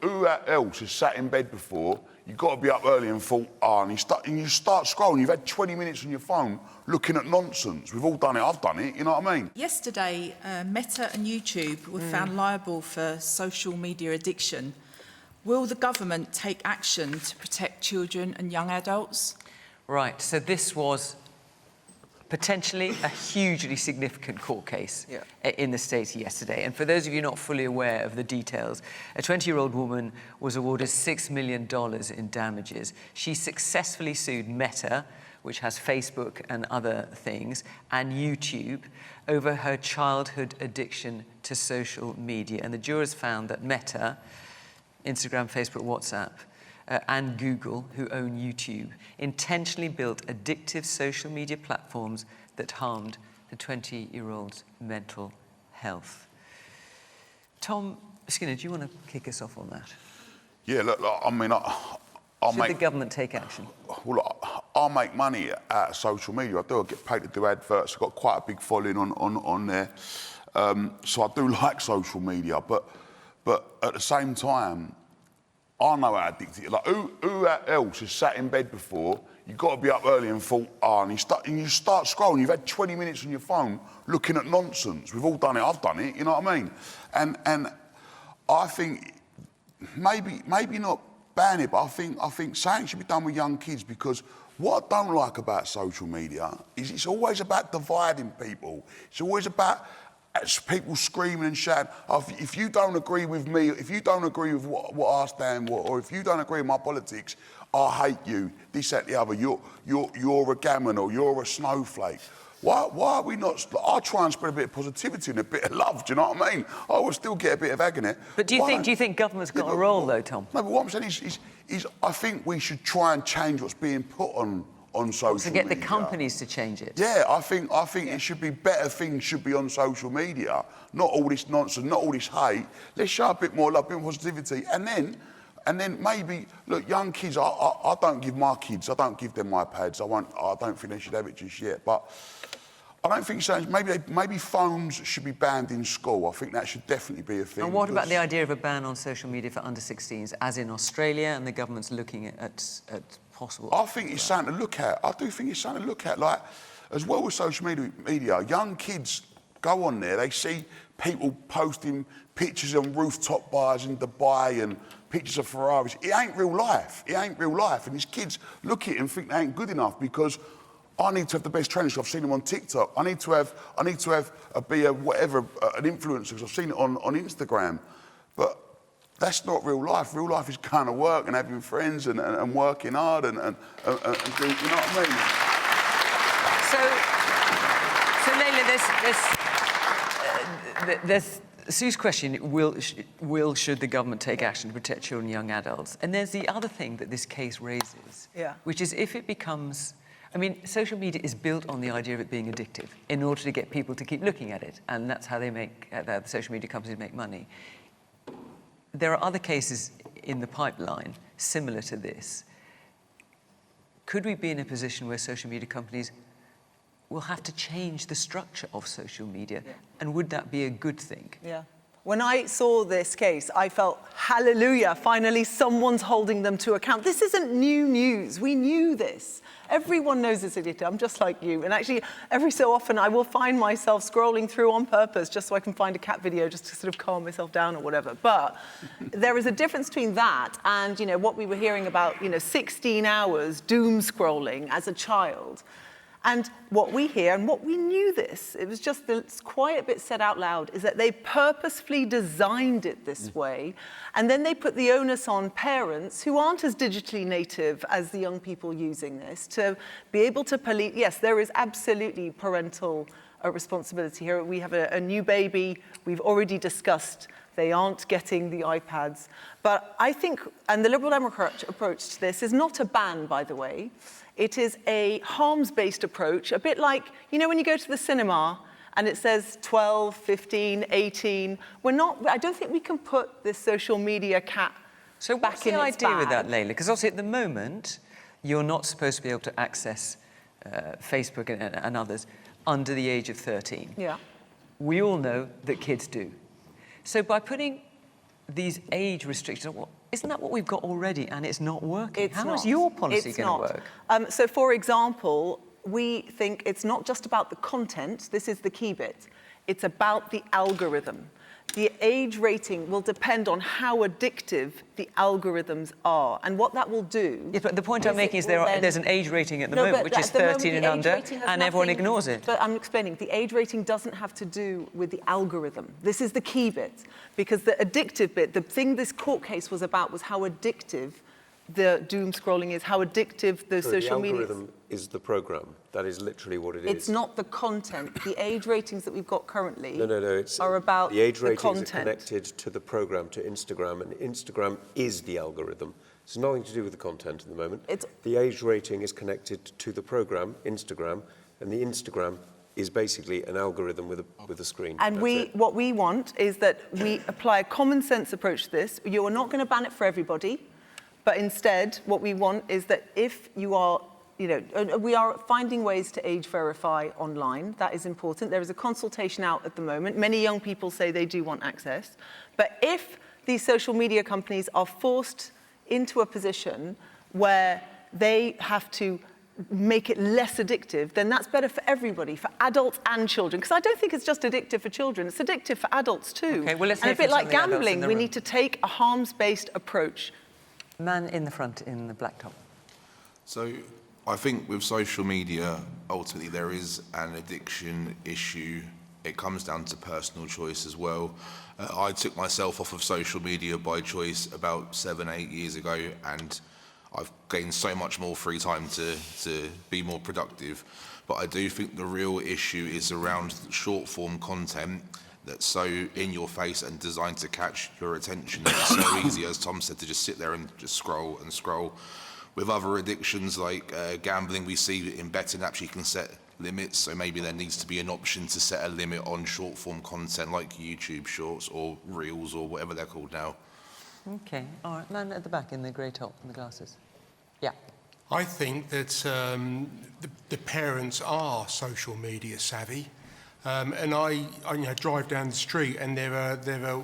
Who else has sat in bed before? You've got to be up early and thought, and you start scrolling. You've had 20 minutes on your phone looking at nonsense. We've all done it. I've done it. You know what I mean? Yesterday, Meta and YouTube were found liable for social media addiction. Will the government take action to protect children and young adults? Right. So this was potentially a hugely significant court case in the States yesterday. And for those of you not fully aware of the details, a 20-year-old woman was awarded $6 million in damages. She successfully sued Meta, which has Facebook and other things, and YouTube over her childhood addiction to social media. And the jurors found that Meta, Instagram, Facebook, WhatsApp, and Google, who own YouTube, intentionally built addictive social media platforms that harmed the 20-year-old's mental health. Tom Skinner, do you want to kick us off on that? Yeah, look, I mean, Should the government take action? Well, look, I make money out of social media. I do. I get paid to do adverts. I've got quite a big following on there. So I do like social media, but at the same time, I know how addicted. Like, who else has sat in bed before? You've got to be up early and thought, and you start scrolling. You've had 20 minutes on your phone looking at nonsense. We've all done it. I've done it. You know what I mean? And I think maybe not ban it, but I think something should be done with young kids, because what I don't like about social media is it's always about dividing people. It's always about people screaming and shouting, if you don't agree with me, if you don't agree with what I stand for, or if you don't agree with my politics, I hate you, this, that, the other, you're a gammon or you're a snowflake. Why are we not? I try and spread a bit of positivity and a bit of love, do you know what I mean? I will still get a bit of agony. But do you think government's got a role, though, Tom? No, but what I'm saying is I think we should try and change what's being put on social media. To get the companies to change it. Yeah, I think it should be better things should be on social media. Not all this nonsense, not all this hate. Let's show a bit more love, a bit more positivity, and then maybe look, young kids. I don't give my kids. I don't give them iPads. I don't think they should have it just yet. But I don't think so. Maybe phones should be banned in school. I think that should definitely be a thing. And what about the idea of a ban on social media for under 16s, as in Australia, and the government's looking at possible? I think it's something to look at. I do think it's something to look at. Like, as well with social media, young kids go on there, they see people posting pictures on rooftop bars in Dubai and pictures of Ferraris. It ain't real life. It ain't real life. And these kids look at it and think they ain't good enough, because I need to have the best trainers. I've seen them on TikTok. I need to be an influencer, because I've seen it on Instagram. But that's not real life. Real life is kind of work and having friends and working hard and doing, you know what I mean? So there's Sue's question, should the government take action to protect children and young adults? And there's the other thing that this case raises, which is if it becomes... I mean, social media is built on the idea of it being addictive in order to get people to keep looking at it, and that's how the social media companies make money. There are other cases in the pipeline similar to this. Could we be in a position where social media companies will have to change the structure of social media? And would that be a good thing? Yeah. When I saw this case, I felt, hallelujah, finally someone's holding them to account. This isn't new news. We knew this. Everyone knows it's addictive. I'm just like you. And actually, every so often, I will find myself scrolling through on purpose just so I can find a cat video just to sort of calm myself down or whatever. But there is a difference between that and, what we were hearing about, 16 hours doom scrolling as a child. And what we hear, and what we knew this, it was just the quiet bit said out loud, is that they purposefully designed it this way, and then they put the onus on parents who aren't as digitally native as the young people using this to be able to police. Yes, there is absolutely parental responsibility here. We have a new baby. We've already discussed they aren't getting the iPads. But I think, and the Liberal Democrat approach to this is not a ban, by the way. It is a harms-based approach, a bit like, when you go to the cinema and it says 12, 15, 18. I don't think we can put this social media cat back in its bag. So what's the idea with that, Layla? Because obviously at the moment, you're not supposed to be able to access Facebook and others under the age of 13. Yeah. We all know that kids do. So by putting these age restrictions, well, isn't that what we've got already and it's not working? It's How not. is your policy It's going to not. work? So, for example, we think it's not just about the content. This is the key bit. It's about the algorithm. The age rating will depend on how addictive the algorithms are. And what that will do... Yes, but the point I'm making is there's an age rating at the No, moment, but which is at the moment, 13 and the age under, rating has and everyone nothing- ignores it. But I'm explaining, the age rating doesn't have to do with the algorithm. This is the key bit, because the addictive bit, the thing this court case was about was how addictive the doom scrolling is, how addictive the social media is. The algorithm is the program. That is literally what it is. It's not the content. The age ratings that we've got currently It's are about the age ratings content. are connected to the program, to Instagram, and Instagram is the algorithm. It's nothing to do with the content at the moment. The age rating is connected to the program, Instagram, and the Instagram is basically an algorithm with a screen. And what we want is that we apply a common sense approach to this. You are not going to ban it for everybody, but instead what we want is that if you are, we are finding ways to age verify online. That is important. There is a consultation out at the moment. Many young people say they do want access. But if these social media companies are forced into a position where they have to make it less addictive, then that's better for everybody, for adults and children. Because I don't think it's just addictive for children, it's addictive for adults too. Okay, well, let's and hear a bit from like some of the adults in gambling, the we room. need to take a harms-based approach. Man in the front, in the black top. So I think with social media, ultimately there is an addiction issue. It comes down to personal choice as well. I took myself off of social media by choice about 7-8 years ago, and I've gained so much more free time to be more productive. But I do think the real issue is around short form content that's so in your face and designed to catch your attention. It's so easy, as Tom said, to just sit there and just scroll and scroll. With other addictions like gambling, we see in betting apps you can set limits, so maybe there needs to be an option to set a limit on short form content like YouTube Shorts or Reels or whatever they're called now. Okay, all right, man at the back in the grey top and the glasses. Yeah. I think that the parents are social media savvy. And I drive down the street and there are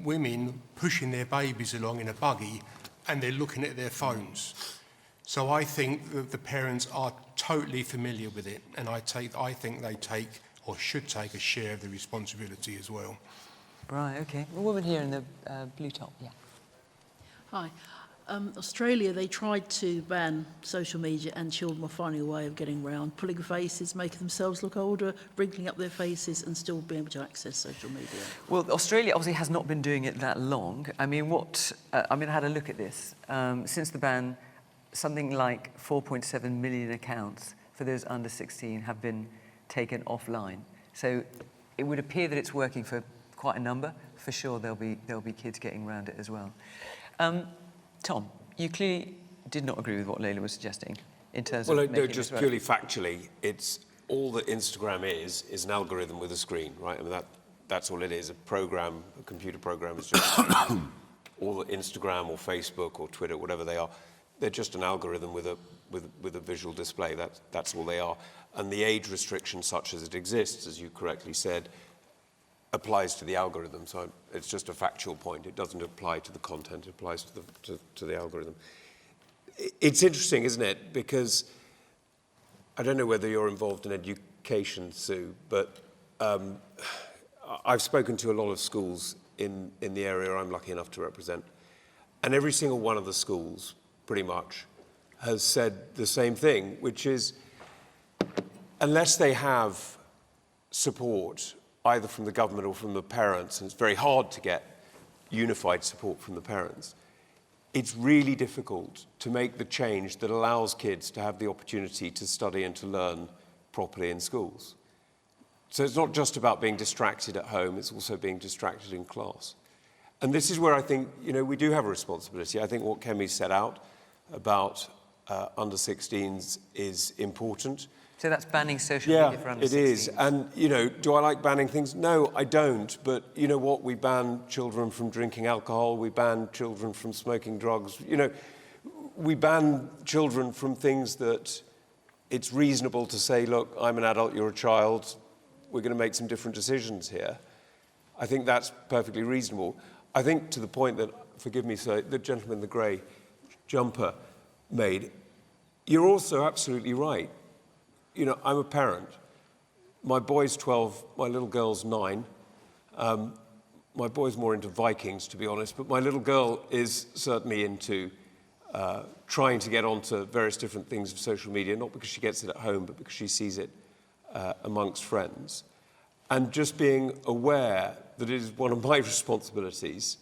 women pushing their babies along in a buggy and they're looking at their phones. So I think that the parents are totally familiar with it, and I think they take or should take a share of the responsibility as well. Right, okay. A woman here in the blue top, yeah. Hi. Australia, they tried to ban social media and children were finding a way of getting around, pulling faces, making themselves look older, wrinkling up their faces and still being able to access social media. Well, Australia obviously has not been doing it that long. I mean, I had a look at this. Since the ban, something like 4.7 million accounts for those under 16 have been taken offline. So it would appear that it's working for quite a number. For sure, there'll be kids getting around it as well. Tom, you clearly did not agree with what Layla was suggesting in terms of making just this work. purely factually, it's all that Instagram is an algorithm with a screen, right? I mean, that's all it is. A program, a computer program is just all that Instagram or Facebook or Twitter, whatever they are, they're just an algorithm with a visual display. That's all they are. And the age restriction, such as it exists, as you correctly said, applies to the algorithm. So it's just a factual point. It doesn't apply to the content. It applies to the algorithm. It's interesting, isn't it? Because I don't know whether you're involved in education, Sue, but I've spoken to a lot of schools in the area I'm lucky enough to represent. And every single one of the schools, pretty much, has said the same thing, which is unless they have support either from the government or from the parents, and it's very hard to get unified support from the parents, it's really difficult to make the change that allows kids to have the opportunity to study and to learn properly in schools. So it's not just about being distracted at home, it's also being distracted in class. And this is where I think, we do have a responsibility. I think what Kemi set out about under 16s is important. So that's banning social media for under 16s. Yeah, it is. And, do I like banning things? No, I don't. But you know what? We ban children from drinking alcohol. We ban children from smoking drugs. We ban children from things that it's reasonable to say, look, I'm an adult, you're a child. We're going to make some different decisions here. I think that's perfectly reasonable. I think to the point that, forgive me, sir, the gentleman in the grey jumper made, you're also absolutely right. You know, I'm a parent. My boy's 12, my little girl's 9. My boy's more into Vikings, to be honest, but my little girl is certainly into trying to get onto various different things of social media, not because she gets it at home, but because she sees it amongst friends. And just being aware that it is one of my responsibilities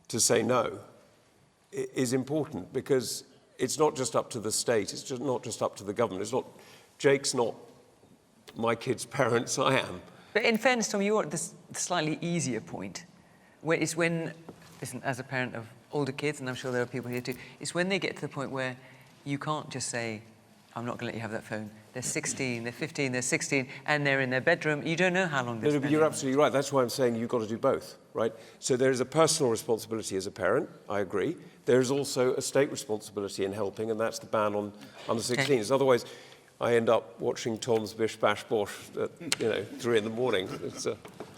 to say no is important, because it's not just up to the state, it's just not just up to the government. It's not, Jake's not my kid's parents, I am. But in fairness, Tom, you're at the slightly easier point. It's when, listen, as a parent of older kids, and I'm sure there are people here too, it's when they get to the point where you can't just say, I'm not going to let you have that phone. They're 16, they're 15, they're 16, and they're in their bedroom. You don't know how long they're No, but you're absolutely right. That's why I'm saying you've got to do both, right? So there is a personal responsibility as a parent, I agree. There is also a state responsibility in helping, and that's the ban on under 16s. Otherwise, I end up watching Tom's Bish Bash Bosh at 3 in the morning. It's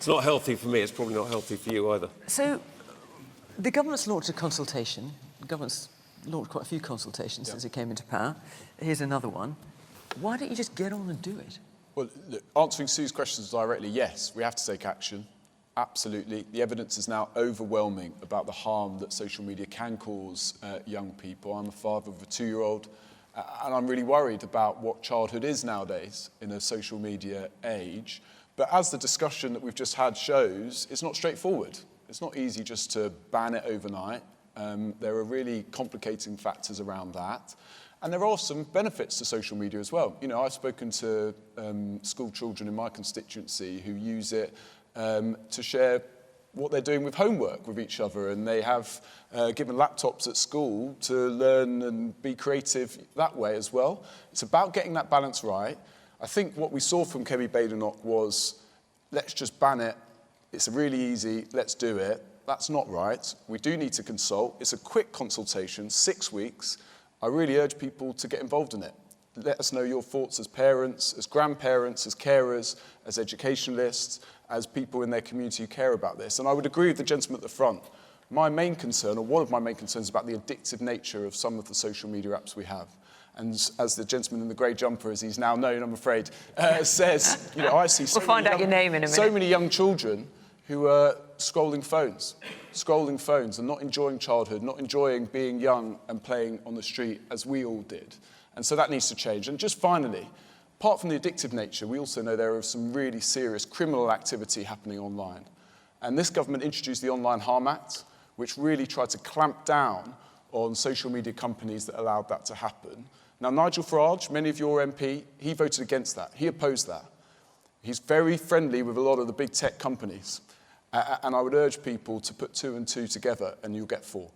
not healthy for me. It's probably not healthy for you either. So the government's launched a consultation. The government's launched quite a few consultations since it came into power. Here's another one. Why don't you just get on and do it? Well, look, answering Sue's questions directly, yes, we have to take action. Absolutely. The evidence is now overwhelming about the harm that social media can cause young people. I'm a father of a 2-year-old, and I'm really worried about what childhood is nowadays in a social media age. But as the discussion that we've just had shows, it's not straightforward. It's not easy just to ban it overnight. There are really complicating factors around that. And there are some benefits to social media as well. You know, I've spoken to school children in my constituency who use it to share what they're doing with homework with each other, and they have given laptops at school to learn and be creative that way as well. It's about getting that balance right. I think what we saw from Kemi Badenoch was, let's just ban it. It's really easy, let's do it. That's not right. We do need to consult. It's a quick consultation, 6 weeks. I really urge people to get involved in it. Let us know your thoughts as parents, as grandparents, as carers, as educationalists, as people in their community who care about this. And I would agree with the gentleman at the front. My main concern, or one of my main concerns, is about the addictive nature of some of the social media apps we have. And as the gentleman in the grey jumper, as he's now known, I'm afraid, says, I see so We'll find out your name in a minute. So many young children who are scrolling phones and not enjoying childhood, not enjoying being young and playing on the street as we all did. And so that needs to change. And just finally, apart from the addictive nature, we also know there is some really serious criminal activity happening online. And this government introduced the Online Harm Act, which really tried to clamp down on social media companies that allowed that to happen. Now, Nigel Farage, many of your MP, he voted against that. He opposed that. He's very friendly with a lot of the big tech companies. And I would urge people to put 2 and 2 together, and you'll get 4.